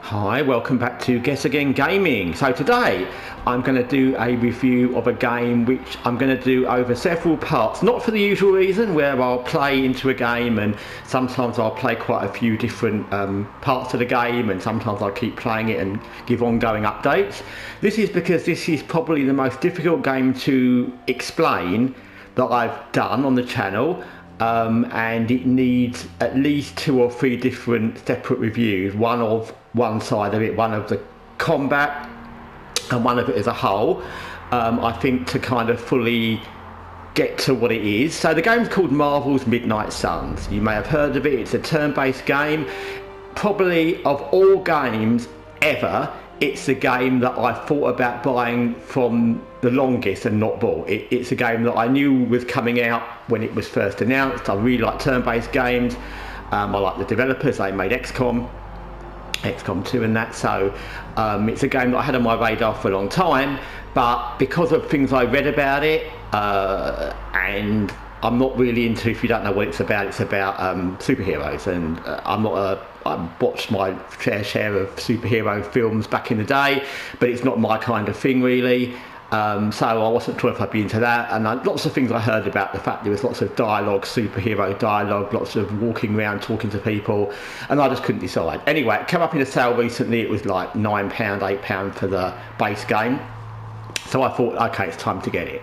Hi, welcome back to Guess Again Gaming. So today I'm going to do a review of a game which I'm going to do over several parts, not for the usual reason where I'll play into a game and sometimes I'll play quite a few different parts of the game and sometimes I'll keep playing it and give ongoing updates. This is because this is probably the most difficult game to explain that I've done on the channel. And it needs at least 2 or 3 different separate reviews, one of one side of it, one of the combat and one of it as a whole, I think, to kind of fully get to what it is. So the game's called Marvel's Midnight Suns. You may have heard of it. It's a turn-based game. Probably of all games ever, it's the game that I thought about buying from the longest and not bought. It's a game that I knew was coming out when it was first announced. I really like turn-based games. I like the developers. They made XCOM 2 and that. So it's a game that I had on my radar for a long time, but because of things I read about it, and I'm not really into, if you don't know what it's about superheroes, and I watched my fair share of superhero films back in the day, but it's not my kind of thing really. So I wasn't sure if I'd be into that, and lots of things I heard about the fact there was lots of dialogue, superhero dialogue, lots of walking around talking to people, and I just couldn't decide. Anyway, it came up in a sale recently. It was like £9, £8 for the base game, so I thought, okay, it's time to get it.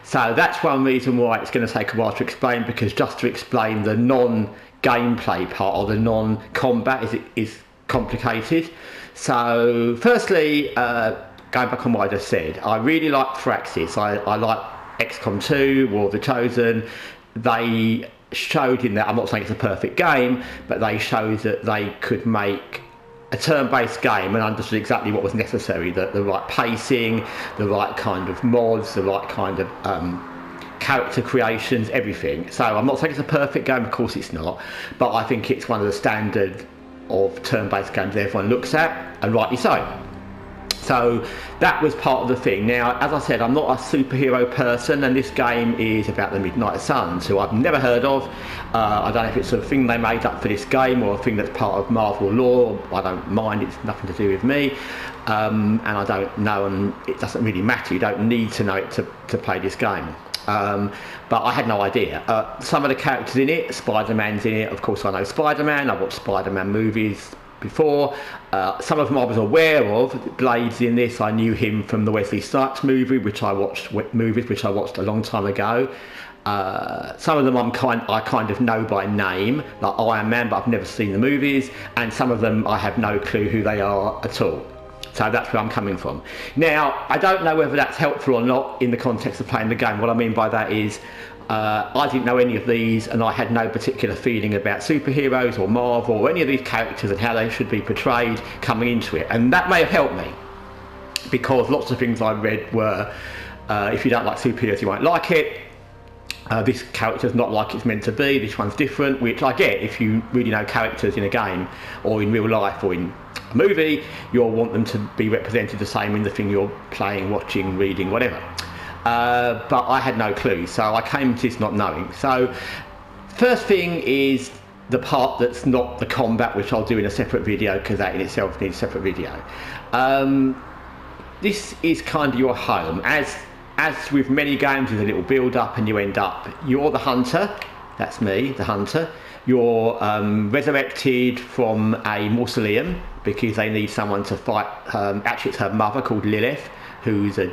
So that's one reason why it's going to take a while to explain, because just to explain the non-gameplay part or the non-combat is complicated. So firstly, going back on what I just said, I really like Firaxis. I like XCOM 2, War of the Chosen. They showed in that, I'm not saying it's a perfect game, but they showed that they could make a turn-based game and understood exactly what was necessary, the right pacing, the right kind of mods, the right kind of character creations, everything. So I'm not saying it's a perfect game, of course it's not, but I think it's one of the standard of turn-based games everyone looks at, and rightly so. So that was part of the thing. Now, as I said, I'm not a superhero person, and this game is about the Midnight Suns, who I've never heard of. I don't know if it's a thing they made up for this game or a thing that's part of Marvel lore. I don't mind, it's nothing to do with me. And I don't know, and it doesn't really matter. You don't need to know it to play this game. But I had no idea. Some of the characters in it, Spider-Man's in it. Of course, I know Spider-Man. I've watched Spider-Man movies before. Some of them I was aware of. Blade's in this. I knew him from the Wesley Snipes movie, which I watched a long time ago. Some of them I kind of know by name, like Iron Man, but I've never seen the movies, and some of them I have no clue who they are at all. So that's where I'm coming from. Now, I don't know whether that's helpful or not in the context of playing the game. What I mean by that is, I didn't know any of these, and I had no particular feeling about superheroes or Marvel or any of these characters and how they should be portrayed coming into it. And that may have helped me, because lots of things I read were, if you don't like superheroes, you won't like it. This character's not like it's meant to be, this one's different, which I get. If you really know characters in a game or in real life or in a movie, you'll want them to be represented the same in the thing you're playing, watching, reading, whatever. But I had no clue, so I came to this not knowing. So first thing is the part that's not the combat, which I'll do in a separate video, because that in itself needs a separate video. This is kind of your home. As with many games, there's a little build up and you end up, you're the hunter. That's me, the hunter. You're resurrected from a mausoleum because they need someone to fight. Actually, it's her mother called Lilith, who's a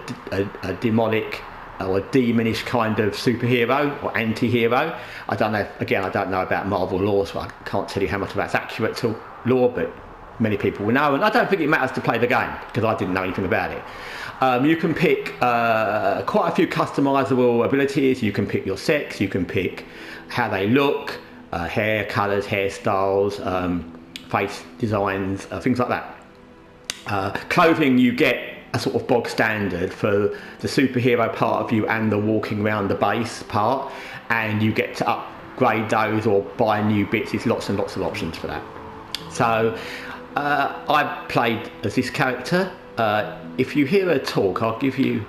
demonic or a demonish kind of superhero or anti-hero. I don't know about Marvel lore, so I can't tell you how much of that's accurate to lore, but many people will know, and I don't think it matters to play the game because I didn't know anything about it. You can pick quite a few customizable abilities. You can pick your sex, you can pick how they look, hair colours, hairstyles, face designs, things like that. Clothing, you get a sort of bog standard for the superhero part of you and the walking around the base part, and you get to upgrade those or buy new bits. There's lots and lots of options for that. So I played as this character. If you hear her talk, I'll see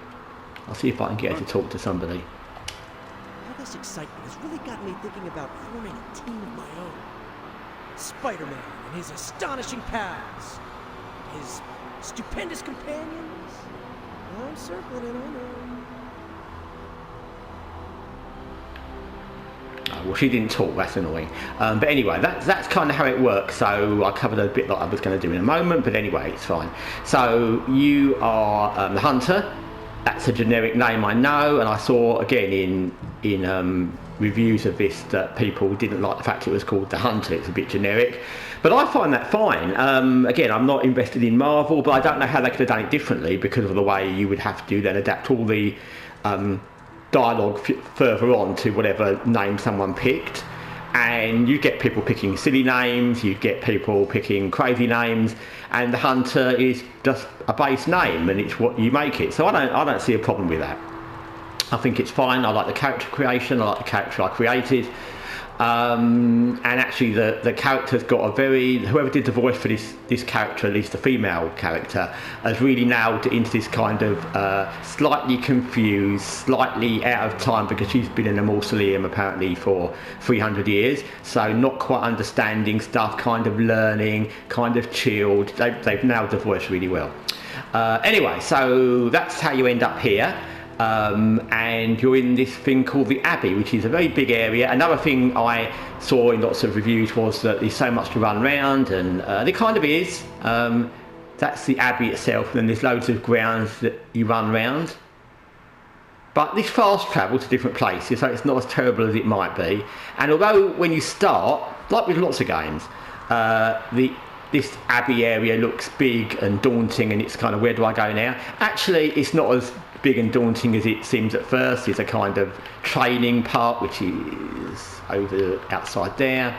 if I can get her to talk to somebody. All this excitement has really got me thinking about forming a team of my own. Spider-Man and his astonishing powers. his stupendous companions. I'm circling it, I know. Well, she didn't talk, that's annoying. But anyway, that's kind of how it works. So I covered a bit like I was going to do in a moment, but anyway, it's fine. So you are the hunter. That's a generic name, I know, and I saw again in reviews of this that people didn't like the fact it was called the Hunter. It's a bit generic, but I find that fine. Again, I'm not invested in Marvel, but I don't know how they could have done it differently because of the way you would have to then adapt all the dialogue further on to whatever name someone picked, and you get people picking silly names, you get people picking crazy names, and the Hunter is just a base name and it's what you make it. So I don't see a problem with that. I think it's fine. I like the character creation, I like the character I created, and actually the character's got a very, whoever did the voice for this character, at least the female character, has really nailed it into this kind of slightly confused, slightly out of time, because she's been in a mausoleum apparently for 300 years, so not quite understanding stuff, kind of learning, kind of chilled. They've nailed the voice really well. Anyway, so that's how you end up here. And you're in this thing called the Abbey, which is a very big area. Another thing I saw in lots of reviews was that there's so much to run around, and there kind of is. That's the Abbey itself, and then there's loads of grounds that you run around. But this fast travel to different places, so it's not as terrible as it might be. And although when you start, like with lots of games, this Abbey area looks big and daunting, and it's kind of, where do I go now? Actually, it's not as big and daunting as it seems at first. There's a kind of training part which is over outside there.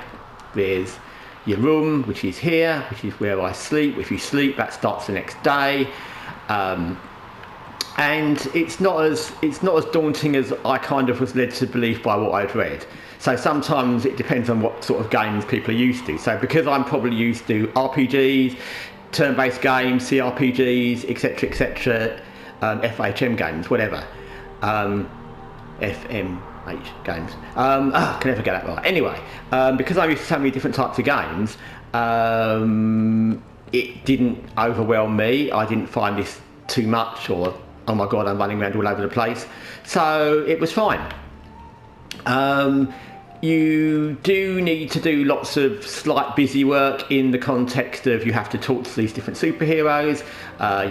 There's your room, which is here, which is where I sleep. If you sleep, that starts the next day, and it's not as daunting as I kind of was led to believe by what I'd read. So sometimes it depends on what sort of games people are used to. So because I'm probably used to RPGs, turn-based games, CRPGs, etc., etc., FHM games, whatever, FMH games, I can never get that right. Anyway, because I'm used to so many different types of games, it didn't overwhelm me. I didn't find this too much, or oh my god, I'm running around all over the place. So it was fine. You do need to do lots of slight busy work in the context of you have to talk to these different superheroes.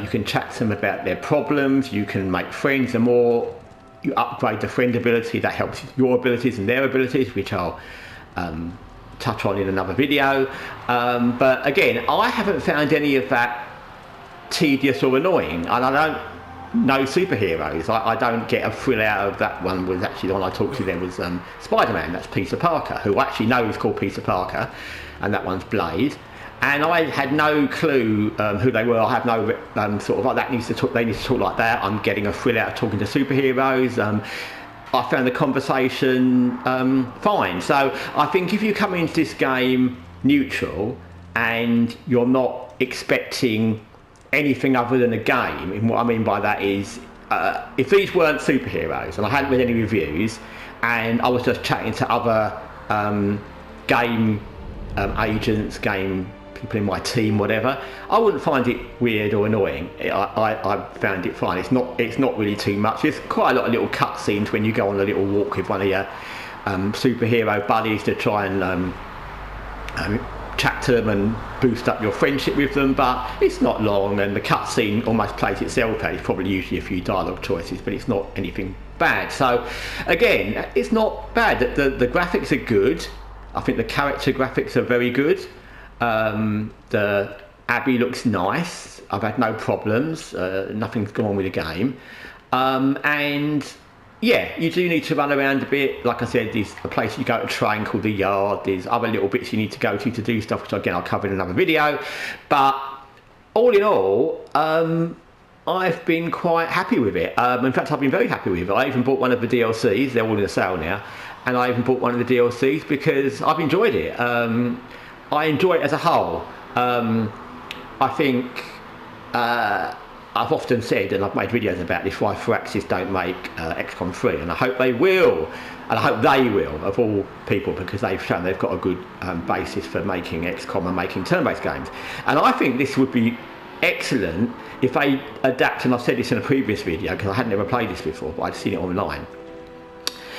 You can chat to them about their problems. You can make friends. The more you upgrade the friend ability, that helps your abilities and their abilities, which I'll touch on in another video. But again, I haven't found any of that tedious or annoying, and I don't know superheroes. I don't get a thrill out of that one. Was actually the one I talked to then was Spider-Man. That's Peter Parker, who I actually know is called Peter Parker, and that one's Blade. And I had no clue who they were. I have no sort of like that needs to talk. They need to talk like that. I'm getting a thrill out of talking to superheroes. I found the conversation fine. So I think if you come into this game neutral and you're not expecting anything other than a game, and what I mean by that is if these weren't superheroes and I hadn't read any reviews and I was just chatting to other game agents, game people in my team, whatever, I wouldn't find it weird or annoying. I found it fine. It's not really too much. There's quite a lot of little cutscenes when you go on a little walk with one of your superhero buddies to try and chat to them and boost up your friendship with them, but it's not long, and the cutscene almost plays itself out. It's probably usually a few dialogue choices, but it's not anything bad. So again, it's not bad. The graphics are good. I think the character graphics are very good. The Abbey looks nice. I've had no problems. Nothing's gone on with the game. And yeah, you do need to run around a bit. Like I said, there's a place you go to train called the Yard. There's other little bits you need to go to do stuff, which again I'll cover in another video. But all in all, I've been quite happy with it. In fact, I've been very happy with it. I even bought one of the DLCs. They're all in a sale now. And I even bought one of the DLCs because I've enjoyed it. I enjoy it as a whole. I think I've often said, and I've made videos about this, why Firaxis don't make XCOM 3, and I hope they will, and I hope they will, of all people, because they've shown they've got a good basis for making XCOM and making turn-based games. And I think this would be excellent if they adapt, and I've said this in a previous video because I had never played this before, but I'd seen it online.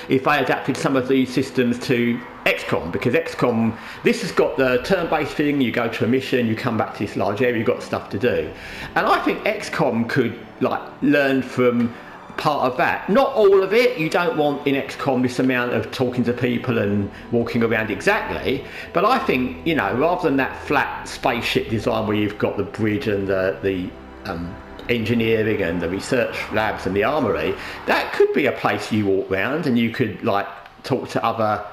If they adapted some of these systems to XCOM, because XCOM, this has got the turn-based thing, you go to a mission, you come back to this large area, you've got stuff to do. And I think XCOM could like learn from part of that. Not all of it, you don't want in XCOM this amount of talking to people and walking around exactly, but I think, you know, rather than that flat spaceship design where you've got the bridge and the engineering and the research labs and the armory, that could be a place you walk around and you could like talk to other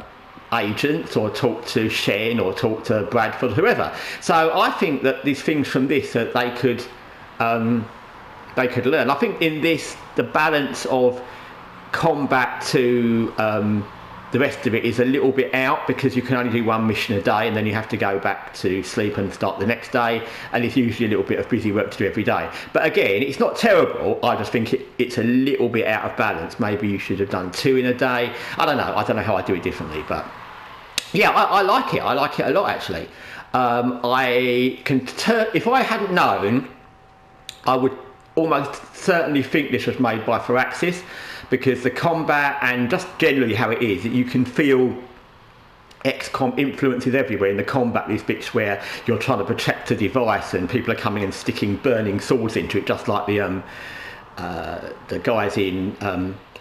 agents or talk to Shen or talk to Bradford, whoever. So I think that these things from this that they could learn. I think in this the balance of combat to the rest of it is a little bit out because you can only do one mission a day and then you have to go back to sleep and start the next day, and it's usually a little bit of busy work to do every day. But again, it's not terrible, I just think it's a little bit out of balance. Maybe you should have done 2 in a day. I don't know how I do it differently, but yeah, I like it. I like it a lot actually. If I hadn't known, I would almost certainly think this was made by Firaxis, because the combat and just generally how it is, you can feel XCOM influences everywhere in the combat. These bits where you're trying to protect a device and people are coming and sticking burning swords into it, just like the guys in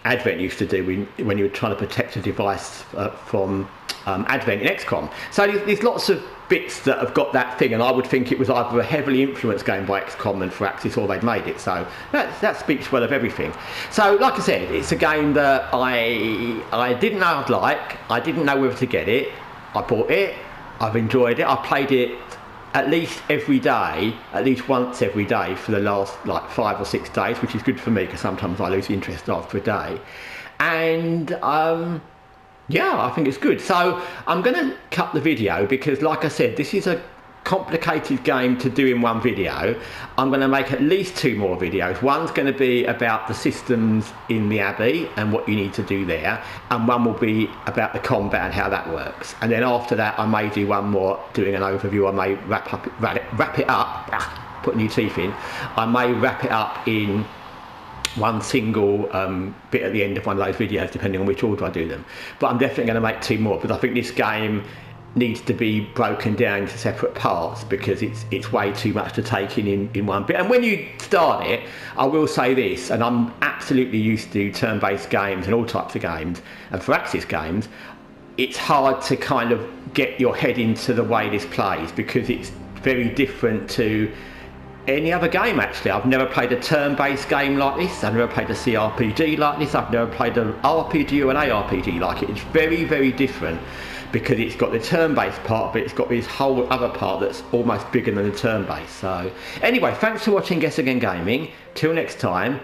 Advent used to do when you were trying to protect a device from Advent in XCOM. So there's lots of bits that have got that thing, and I would think it was either a heavily influenced game by XCOM and Firaxis, or they'd made it. So that speaks well of everything. So like I said, it's a game that I didn't know I'd like. I didn't know whether to get it. I bought it. I've enjoyed it. I played it at least every day, at least once every day for the last like 5 or 6 days, which is good for me because sometimes I lose the interest after a day. And yeah, I think it's good. So I'm going to cut the video because, like I said, this is a complicated game to do in one video. I'm going to make at least 2 more videos. One's going to be about the systems in the Abbey and what you need to do there, and one will be about the combat and how that works. And then after that, I may do one more doing an overview. I may wrap it up, put new teeth in. I may wrap it up in one single bit at the end of one of those videos, depending on which order I do them. But I'm definitely going to make 2 more, because I think this game needs to be broken down into separate parts because it's way too much to take in one bit. And when you start it, I will say this, and I'm absolutely used to turn-based games and all types of games and Firaxis games, it's hard to kind of get your head into the way this plays because it's very different to any other game actually. I've never played a turn-based game like this. I've never played a CRPG like this. I've never played an RPG or an ARPG like it. It's very, very different because it's got the turn-based part, but it's got this whole other part that's almost bigger than the turn-based. So anyway, thanks for watching Guess Again Gaming. Till next time,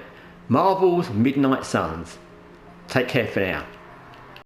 Marvel's Midnight Suns. Take care for now.